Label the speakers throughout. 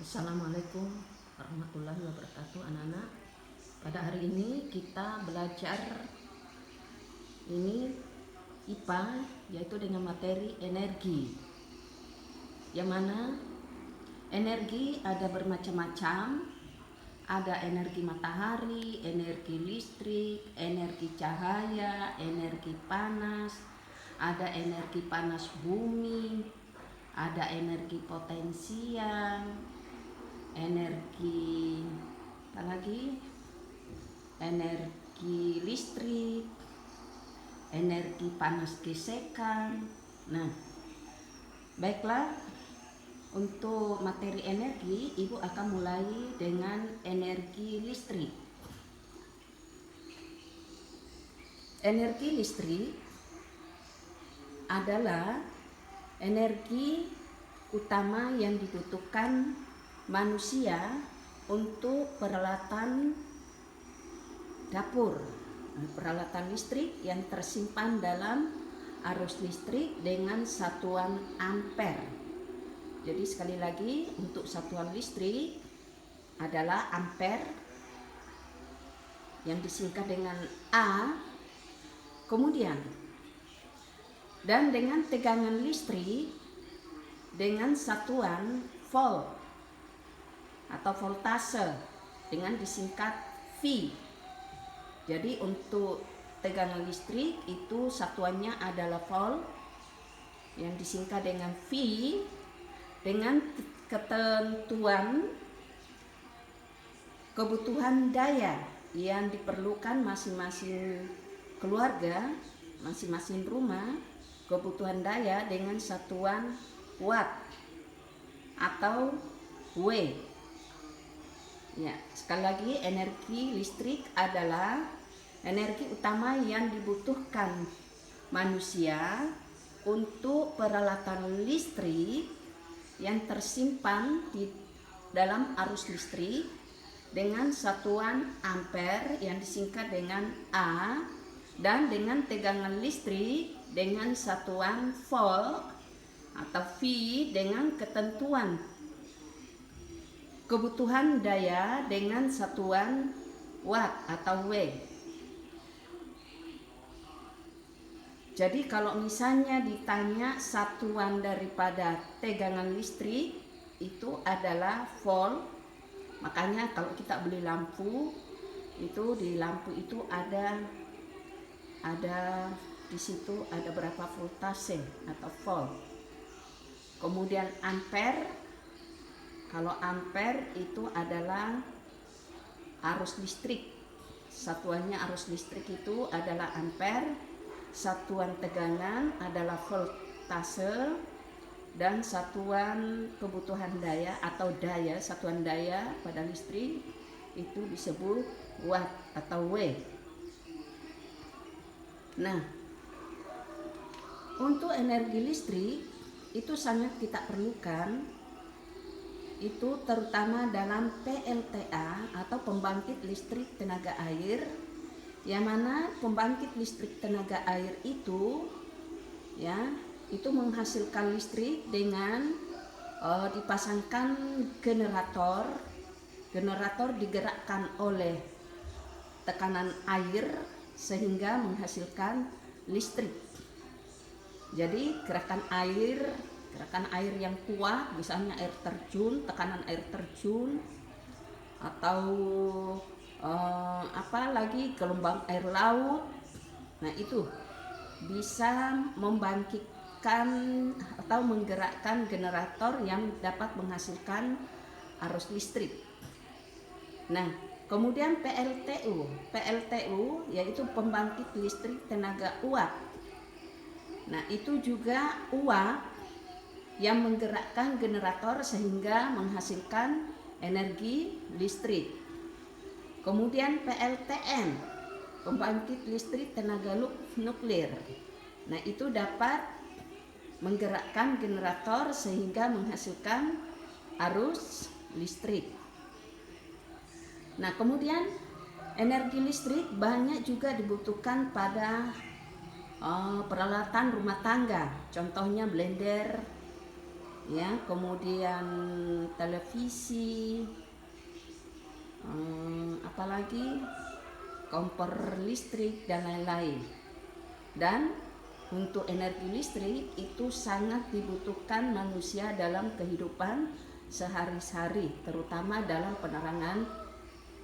Speaker 1: Assalamualaikum warahmatullahi wabarakatuh anak-anak. Pada hari ini kita belajar ini IPA, yaitu dengan materi energi. Yang mana energi ada bermacam-macam. Ada energi matahari, energi listrik, energi cahaya, energi panas, ada energi panas bumi, ada energi potensial, energi apa lagi, energi listrik, energi panas gesekan. Nah, baiklah, untuk materi energi ibu akan mulai dengan energi listrik. Energi listrik adalah energi utama yang dibutuhkan manusia untuk peralatan dapur, peralatan listrik yang tersimpan dalam arus listrik dengan satuan ampere. Jadi sekali lagi, untuk satuan listrik adalah ampere yang disingkat dengan A. Kemudian dan dengan tegangan listrik dengan satuan volt atau voltase dengan disingkat V. Jadi untuk tegangan listrik itu satuannya adalah volt yang disingkat dengan V, dengan ketentuan kebutuhan daya yang diperlukan masing-masing keluarga, masing-masing rumah, kebutuhan daya dengan satuan watt atau W. Ya, sekali lagi, energi listrik adalah energi utama yang dibutuhkan manusia untuk peralatan listrik yang tersimpan di dalam arus listrik dengan satuan ampere yang disingkat dengan A, dan dengan tegangan listrik dengan satuan volt atau V dengan ketentuan kebutuhan daya dengan satuan watt atau W. Jadi kalau misalnya ditanya satuan daripada tegangan listrik itu adalah volt. Makanya kalau kita beli lampu, itu di lampu itu ada di situ ada berapa voltase atau volt. Kemudian ampere, kalau ampere itu adalah arus listrik. Satuannya arus listrik itu adalah ampere. Satuan tegangan adalah voltase, dan satuan kebutuhan daya atau daya, satuan daya pada listrik itu disebut watt atau W. Nah, untuk energi listrik itu sangat kita perlukan, itu terutama dalam PLTA atau pembangkit listrik tenaga air, yang mana pembangkit listrik tenaga air itu ya itu menghasilkan listrik dengan dipasangkan generator digerakkan oleh tekanan air sehingga menghasilkan listrik. Jadi gerakan air yang kuat, misalnya air terjun, tekanan air terjun, atau apalagi gelombang air laut. Nah, itu bisa membangkitkan atau menggerakkan generator yang dapat menghasilkan arus listrik. Nah, kemudian PLTU yaitu pembangkit listrik tenaga uap. Nah, itu juga uap yang menggerakkan generator sehingga menghasilkan energi listrik. Kemudian PLTN, pembangkit listrik tenaga nuklir. Nah, itu dapat menggerakkan generator sehingga menghasilkan arus listrik. Nah, kemudian energi listrik banyak juga dibutuhkan pada peralatan rumah tangga. Contohnya blender, ya, kemudian televisi, apalagi kompor listrik dan lain-lain. Dan untuk energi listrik itu sangat dibutuhkan manusia dalam kehidupan sehari-hari, terutama dalam penerangan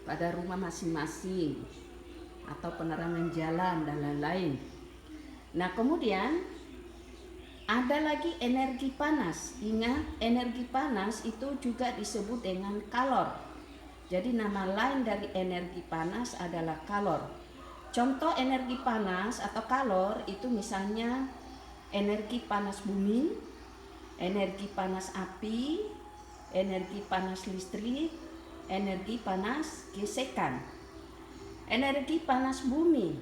Speaker 1: pada rumah masing-masing atau penerangan jalan dan lain-lain. Nah, kemudian ada lagi energi panas. Ingat, energi panas itu juga disebut dengan kalor. Jadi nama lain dari energi panas adalah kalor. Contoh energi panas atau kalor itu misalnya energi panas bumi, energi panas api, energi panas listrik, energi panas gesekan. Energi panas bumi,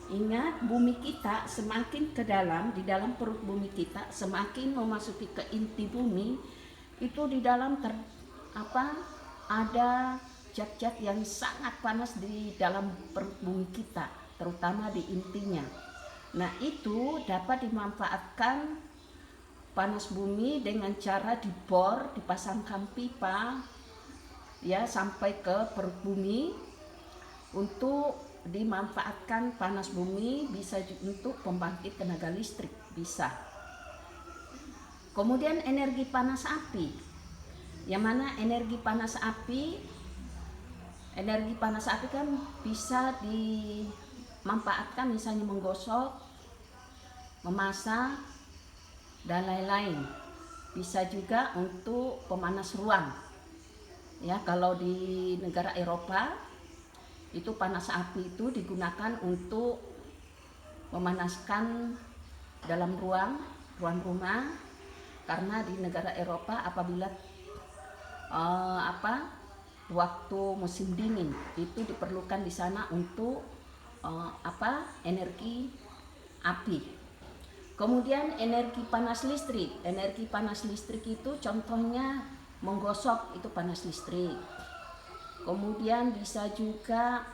Speaker 1: ingat, bumi kita semakin ke dalam, di dalam perut bumi kita, semakin memasuki ke inti bumi, itu di dalam ada zat-zat yang sangat panas di dalam perut bumi kita, terutama di intinya. Nah, itu dapat dimanfaatkan panas bumi dengan cara dibor, dipasangkan pipa ya sampai ke perut bumi untuk dimanfaatkan panas bumi, bisa untuk pembangkit tenaga listrik, bisa. Kemudian energi panas api, yang mana energi panas api kan bisa dimanfaatkan misalnya menggosok, memasak dan lain-lain. Bisa juga untuk pemanas ruang. Ya, kalau di negara Eropa itu panas api itu digunakan untuk memanaskan dalam ruang rumah, karena di negara Eropa apabila waktu musim dingin itu diperlukan di sana untuk energi api. Kemudian energi panas listrik. Energi panas listrik itu contohnya menggosok, itu panas listrik. Kemudian bisa juga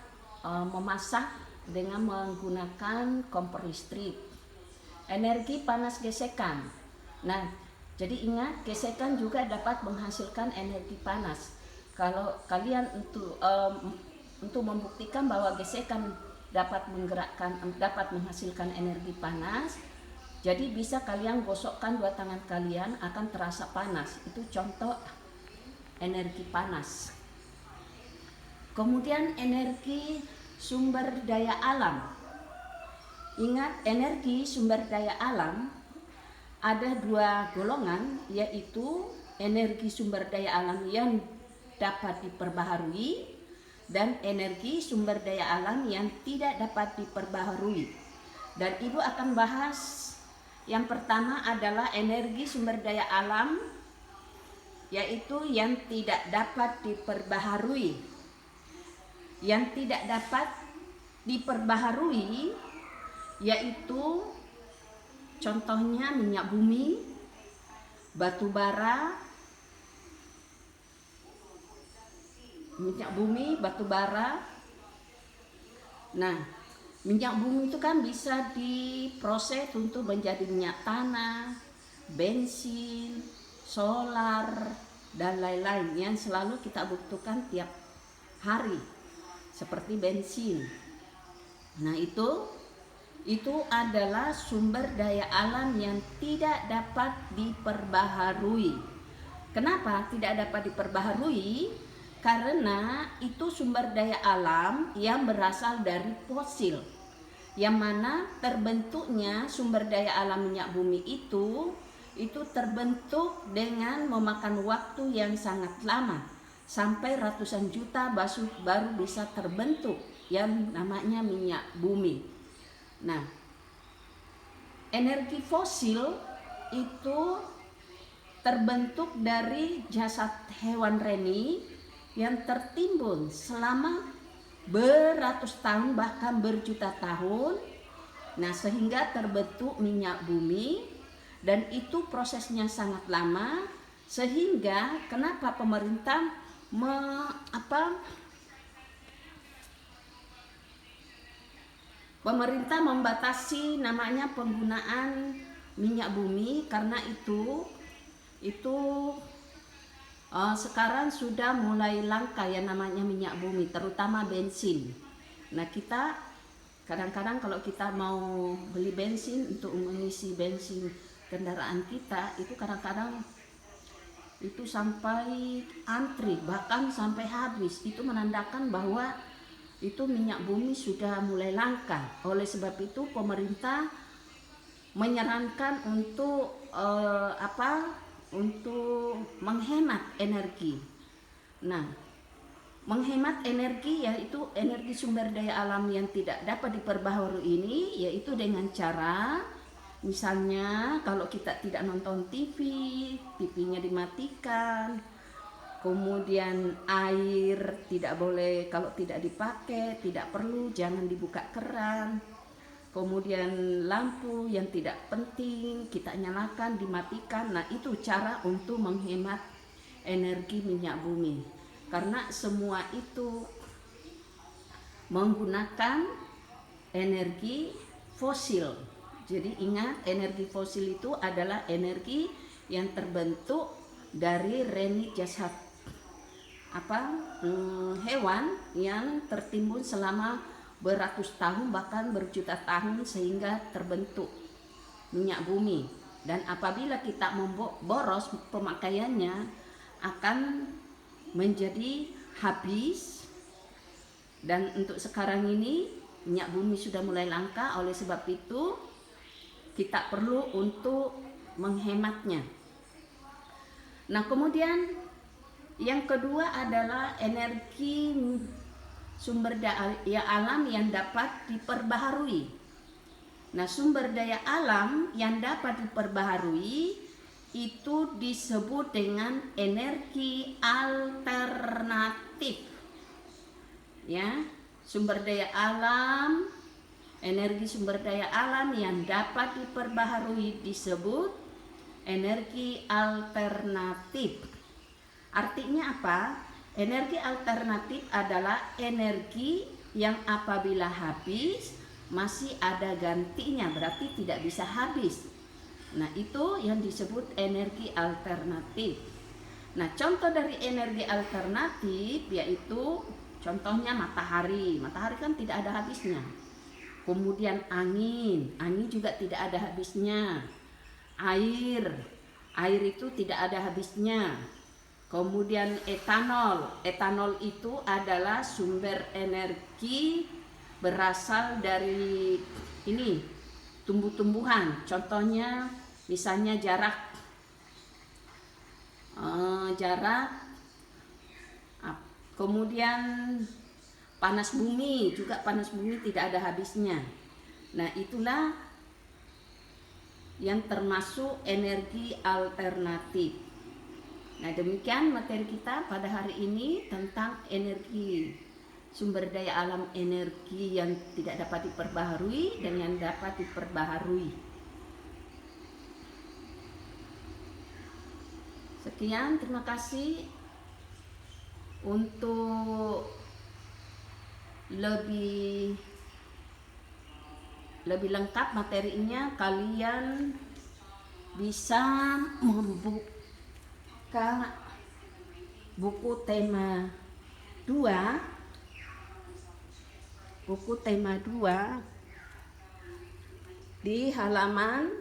Speaker 1: memasak dengan menggunakan kompor listrik. Energi panas gesekan. Nah, jadi ingat, gesekan juga dapat menghasilkan energi panas. Kalau kalian untuk membuktikan bahwa gesekan dapat menghasilkan energi panas, jadi bisa kalian gosokkan dua tangan kalian, akan terasa panas. Itu contoh energi panas. Kemudian energi sumber daya alam. Ingat, energi sumber daya alam ada dua golongan, yaitu energi sumber daya alam yang dapat diperbaharui dan energi sumber daya alam yang tidak dapat diperbaharui. Dan Ibu akan bahas yang pertama adalah energi sumber daya alam, yaitu yang tidak dapat diperbaharui. Yang tidak dapat diperbaharui yaitu contohnya minyak bumi, batu bara. Nah, minyak bumi itu kan bisa diproses untuk menjadi minyak tanah, bensin, solar, dan lain-lain yang selalu kita butuhkan tiap hari, seperti bensin. Nah, itu adalah sumber daya alam yang tidak dapat diperbaharui. Kenapa tidak dapat diperbaharui? Karena itu sumber daya alam yang berasal dari fosil, yang mana terbentuknya sumber daya alam minyak bumi itu terbentuk dengan memakan waktu yang sangat lama, sampai ratusan juta baru bisa terbentuk yang namanya minyak bumi. Nah, energi fosil itu terbentuk dari jasad hewan reni yang tertimbun selama beratus tahun, bahkan berjuta tahun. Nah, sehingga terbentuk minyak bumi, dan itu prosesnya sangat lama, sehingga kenapa pemerintah membatasi namanya penggunaan minyak bumi, karena itu itu sekarang sudah mulai langka yang namanya minyak bumi, terutama bensin. Nah, kita kadang-kadang kalau kita mau beli bensin untuk mengisi bensin kendaraan kita, itu kadang-kadang itu sampai antri, bahkan sampai habis. Itu menandakan bahwa itu minyak bumi sudah mulai langka. Oleh sebab itu pemerintah menyarankan untuk untuk menghemat energi. Nah, menghemat energi yaitu energi sumber daya alam yang tidak dapat diperbaharui ini, yaitu dengan cara misalnya kalau kita tidak nonton TV, TV-nya dimatikan. Kemudian air tidak boleh, kalau tidak dipakai, tidak perlu, jangan dibuka keran. Kemudian lampu yang tidak penting kita nyalakan, dimatikan. Nah, itu cara untuk menghemat energi minyak bumi. Karena semua itu menggunakan energi fosil. Jadi ingat, energi fosil itu adalah energi yang terbentuk dari renit jasad hewan yang tertimbun selama beratus tahun bahkan berjuta tahun sehingga terbentuk minyak bumi. Dan apabila kita memboros pemakaiannya akan menjadi habis. Dan untuk sekarang ini minyak bumi sudah mulai langka, oleh sebab itu kita perlu untuk menghematnya. Nah, kemudian yang kedua adalah energi sumber daya alam yang dapat diperbaharui. Nah, sumber daya alam yang dapat diperbaharui itu disebut dengan energi alternatif. Ya, sumber daya alam, energi sumber daya alam yang dapat diperbaharui disebut energi alternatif. Artinya apa? Energi alternatif adalah energi yang apabila habis masih ada gantinya, berarti tidak bisa habis. Nah, itu yang disebut energi alternatif. Nah, contoh dari energi alternatif yaitu contohnya matahari. Matahari kan tidak ada habisnya. Kemudian angin juga tidak ada habisnya. Air itu tidak ada habisnya. Kemudian etanol itu adalah sumber energi berasal dari ini tumbuh-tumbuhan. Contohnya misalnya jarak kemudian panas bumi tidak ada habisnya. Nah, itulah yang termasuk energi alternatif. Nah, demikian materi kita pada hari ini tentang energi sumber daya alam, energi yang tidak dapat diperbaharui dan yang dapat diperbaharui. Sekian, terima kasih. Untuk lebih lengkap materinya, kalian bisa membuka buku tema 2 di halaman